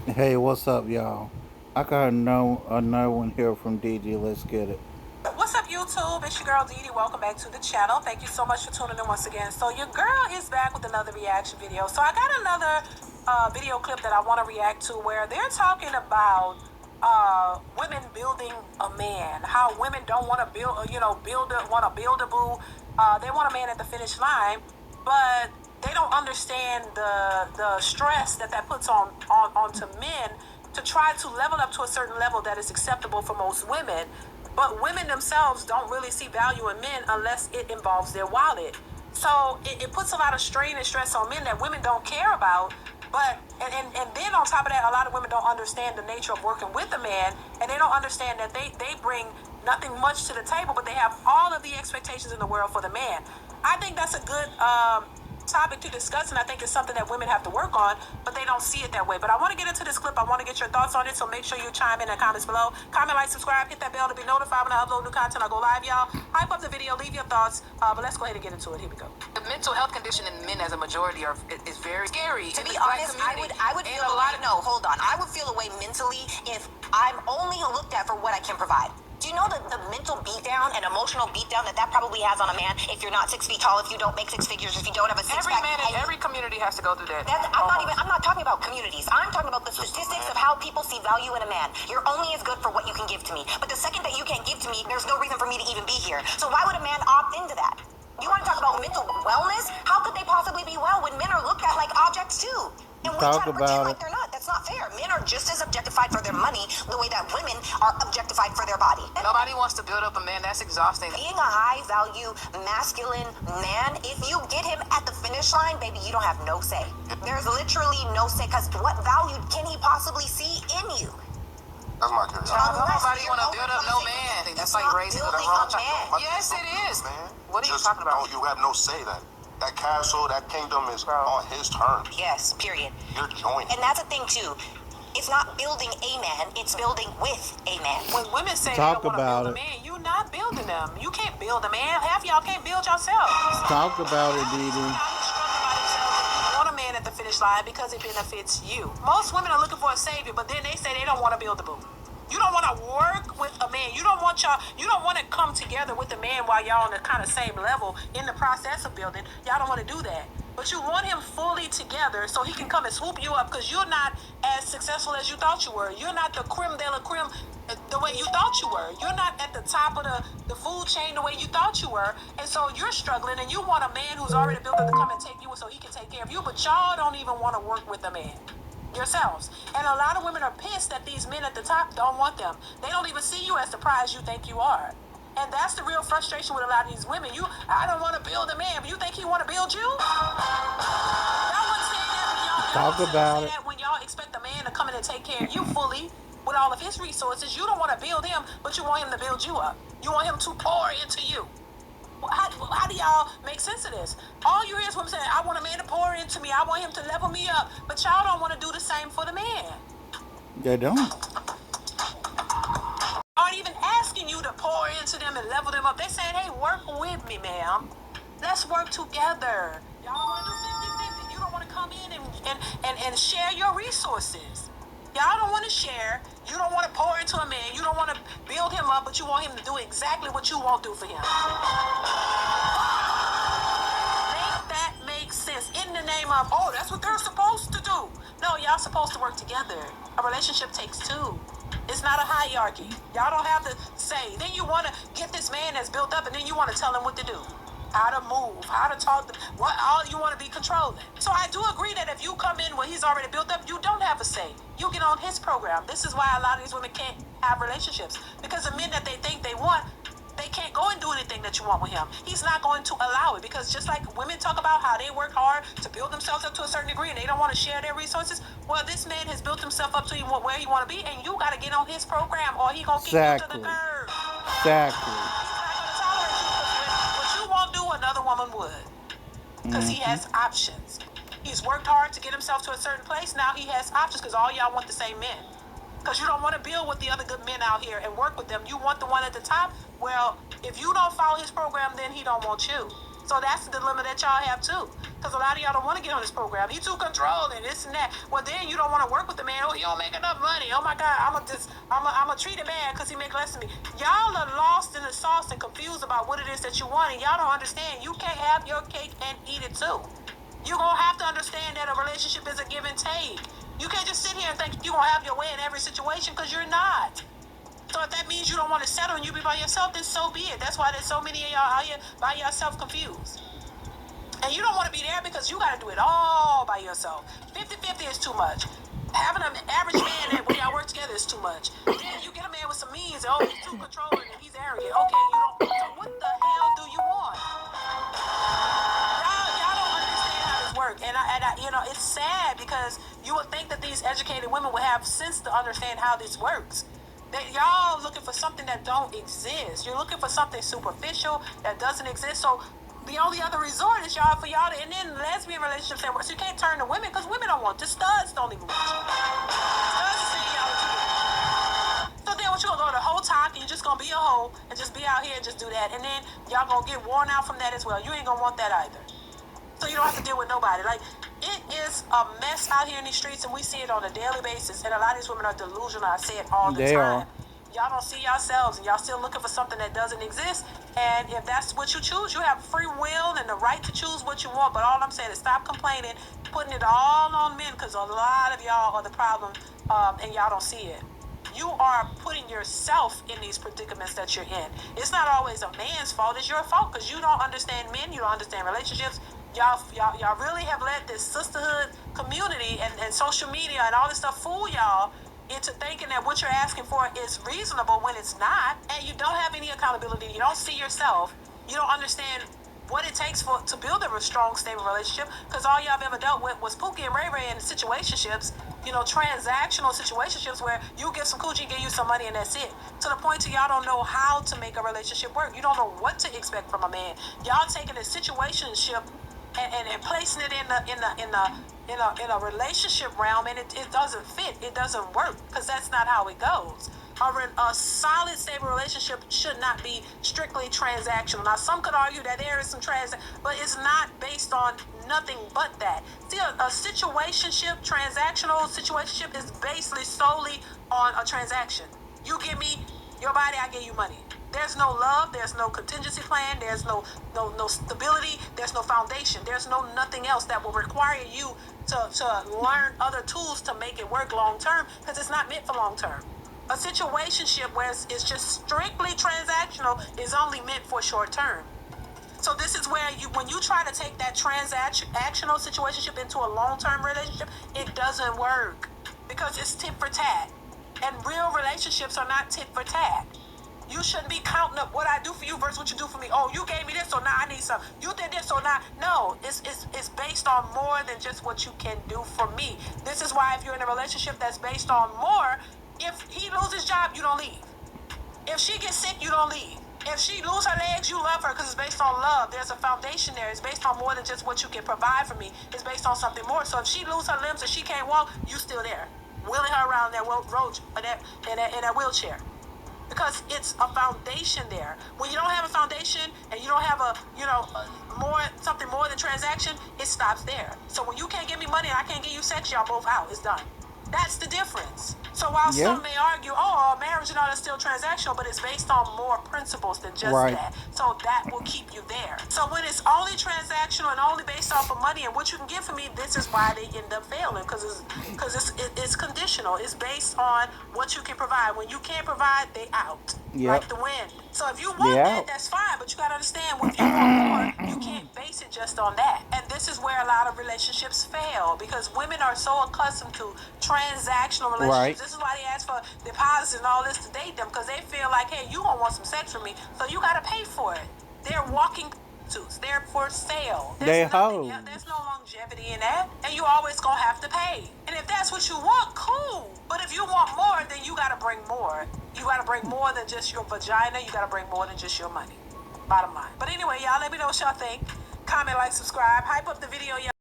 Hey, what's up, y'all? I got another one here from DD. Let's get it. What's up, YouTube? It's your girl Dee Dee. Welcome back to the channel. Thank you so much for tuning in once again. So your girl is back with another reaction video. So I got another video clip that I want to react to where they're talking about women building a man. How women don't want to build, want to build a boo. They want a man at the finish line, but they don't understand the stress that puts onto men to try to level up to a certain level that is acceptable for most women. But women themselves don't really see value in men unless it involves their wallet. So it puts a lot of strain and stress on men that women don't care about. But and then on top of that, a lot of women don't understand the nature of working with a man, and they don't understand that they bring nothing much to the table, but they have all of the expectations in the world for the man. I think that's a good topic to discuss, and I think it's something that women have to work on, but they don't see it that way. But I want to get into this clip. I want to get your thoughts on it, so make sure you chime in the comments below. Comment, like, subscribe, hit that bell to be notified when I upload new content. I go live, y'all. Hype up the video, leave your thoughts, but let's go ahead and get into it. Here we go. The mental health condition in men as a majority is very scary. To be honest, I would feel a lot. No, hold on. I would feel away mentally if I'm only looked at for what I can provide. Do you know the mental beatdown and emotional beatdown that probably has on a man if you're not 6 feet tall, if you don't make 6 figures, if you don't have a six Every pack? man in every community has to go through that. I'm not talking about communities. I'm talking about the statistics of how people see value in a man. You're only as good for what you can give to me. But the second that you can't give to me, there's no reason for me to even be here. So why would a man opt into that? You want to talk about mental wellness? How could they possibly be well when men are looked at like objects too? And we try to pretend like they're not. That's not fair. Men are just as objectified for their money the way that women are objectified for their body. Nobody wants to build up a man. That's exhausting. Being a high-value, masculine man, if you get him at the finish line, baby, you don't have no say. There's literally no say, because what value can he possibly see in you? That's my curiosity. Nobody want to build up no man. That's like raising the wrong child. Yes, it is. Man. What are you talking about? You have no say that. That castle, that kingdom is on his terms. Yes, period. You're joining. And that's the thing, too. It's not building a man, it's building with a man. When women say they don't want to build a man, you're not building them. You can't build a man. Half y'all can't build yourselves. Talk about it, Dee Dee. Want a man at the finish line because it benefits you. Most women are looking for a savior, but then they say they don't want to build a boo. You don't want to work with a man. You don't want to come together with a man while y'all on the kind of same level in the process of building. Y'all don't want to do that. But you want him fully together so he can come and swoop you up, because you're not as successful as you thought you were. You're not the creme de la creme the way you thought you were. You're not at the top of the food chain the way you thought you were. And so you're struggling, and you want a man who's already built up to come and take you so he can take care of you. But y'all don't even want to work with a man yourselves. And a lot of women are pissed that these men at the top don't want them. They don't even see you as the prize you think you are. And that's the real frustration with a lot of these women. I don't want to build a man, but you think he want to build you? Y'all wouldn't say that when Talk about it. when y'all expect a man to come in and take care of you fully with all of his resources. You don't want to build him, but you want him to build you up. You want him to pour into you. How do y'all make sense of this? All you hear is women saying, I want a man to pour into me. I want him to level me up. But y'all don't want to do the same for the man. They don't. Aren't even asking you to pour into them and level them up. They're saying, hey, work with me, ma'am. Let's work together. Y'all don't want to do 50-50. You don't want to come in and share your resources. Y'all don't want to share. You don't want to pour into a man. You don't want to build him up, but you want him to do exactly what you won't do for him. Make that make sense in the name of, oh, that's what they're supposed to do. No, y'all supposed to work together. A relationship takes two. It's not a hierarchy. Y'all don't have to say. Then you want to get this man that's built up, and then you want to tell him what to do. How to move, how to talk, all you want to be controlling. So I do agree that if you come in when he's already built up, you don't have a say. You get on his program. This is why a lot of these women can't have relationships, because the men that they think they want, they can't go and do anything that you want with him. He's not going to allow it, because just like women talk about how they work hard to build themselves up to a certain degree and they don't want to share their resources, well, this man has built himself up to where he want to be, and you got to get on his program or he going to kick you to the curb. Exactly. Another woman would, because he has options. He's worked hard to get himself to a certain place. Now he has options, because all y'all want the same men. Because you don't want to build with the other good men out here and work with them. You want the one at the top. Well, if you don't follow his program, then he don't want you. So that's the dilemma that y'all have too. Because a lot of y'all don't want to get on this program. He too controlling, this and that. Well, then you don't want to work with the man. Oh, he don't make enough money. Oh my God, I'ma treat a man because he make less than me. Y'all are lost in the sauce and confused about what it is that you want, and y'all don't understand. You can't have your cake and eat it too. You're gonna have to understand that a relationship is a give and take. You can't just sit here and think you're gonna have your way in every situation, because you're not. So if that means you don't want to settle and you be by yourself, then so be it. That's why there's so many of y'all out here by yourself confused. And you don't want to be there because you got to do it all by yourself. 50-50 is too much. Having an average man that when y'all work together is too much. Then you get a man with some means, oh, he's too controlling and he's arrogant. Okay, you don't. So what the hell do you want? Y'all don't understand how this works. And I, you know, it's sad because you would think that these educated women would have sense to understand how this works. Y'all looking for something that don't exist. You're looking for something superficial that doesn't exist. So the only other resort is for y'all to, and then lesbian relationships that work. So you can't turn to women because women don't want the studs don't even want you. Studs is saying y'all to do. So then what you gonna go the whole talk and you're just gonna be a hoe and just be out here and just do that, and then y'all gonna get worn out from that as well. You ain't gonna want that either. So you don't have to deal with nobody. Like, it is a mess out here in these streets, and we see it on a daily basis. And a lot of these women are delusional. I say it all the time. Y'all don't see yourselves, and y'all still looking for something that doesn't exist. And if that's what you choose, you have free will and the right to choose what you want. But all I'm saying is stop complaining, putting it all on men, because a lot of y'all are the problem, and y'all don't see it. You are putting yourself in these predicaments that you're in. It's not always a man's fault. It's your fault because you don't understand men. You don't understand relationships. Y'all really have let this sisterhood community and social media and all this stuff fool y'all into thinking that what you're asking for is reasonable when it's not, and you don't have any accountability. You don't see yourself. You don't understand what it takes to build a strong, stable relationship, because all y'all have ever dealt with was Pookie and Ray Ray in situationships, you know, transactional situationships where you give some coochie, give you some money, and that's it. To the point to y'all don't know how to make a relationship work. You don't know what to expect from a man. Y'all taking a situationship and placing it in a relationship realm, and it doesn't fit. It doesn't work because that's not how it goes. A solid, stable relationship should not be strictly transactional. Now, some could argue that there is some but it's not based on nothing but that. See, a situationship, transactional situationship is basically solely on a transaction. You give me your body, I give you money. There's no love, there's no contingency plan, there's no stability, there's no foundation, there's nothing else that will require you to learn other tools to make it work long term, because it's not meant for long term. A situationship where it's just strictly transactional is only meant for short term. So this is where when you try to take that transactional situationship into a long-term relationship, it doesn't work because it's tit for tat. And real relationships are not tit for tat. You shouldn't be counting up what I do for you versus what you do for me. Oh, you gave me this, so now I need some. You did this, so now. No, it's based on more than just what you can do for me. This is why if you're in a relationship that's based on more, if he loses his job, you don't leave. If she gets sick, you don't leave. If she loses her legs, you love her because it's based on love. There's a foundation there. It's based on more than just what you can provide for me. It's based on something more. So if she loses her limbs and she can't walk, you still there, wheeling her around that road in that wheelchair. Because it's a foundation there. When you don't have a foundation and you don't have something more than transaction, it stops there. So when you can't give me money and I can't give you sex, y'all both out. It's done. That's the difference. So while some may argue, marriage and all that's still transactional, but it's based on more principles than just that. So that will keep you there. So when it's only transactional and only based off of money and what you can give for me, this is why they end up failing, because it's conditional. It's based on what you can provide. When you can't provide, they out. Like the wind. So if you want that, that's fine, but you got to understand, if you want more, you can't base it just on that. And this is where a lot of relationships fail, because women are so accustomed to transactional relationships. This is why they ask for deposits and all this to date them, because they feel like, hey, you gonna want some sex from me, so you got to pay for it. They're walking prostitutes. They're for sale. There's no longevity in that, and you always gonna have to pay. And if that's what you want, cool. But if you want more, then you gotta bring more. You gotta bring more than just your vagina. You gotta bring more than just your money. Bottom line. But anyway, y'all, let me know what y'all think. Comment, like, subscribe. Hype up the video, y'all.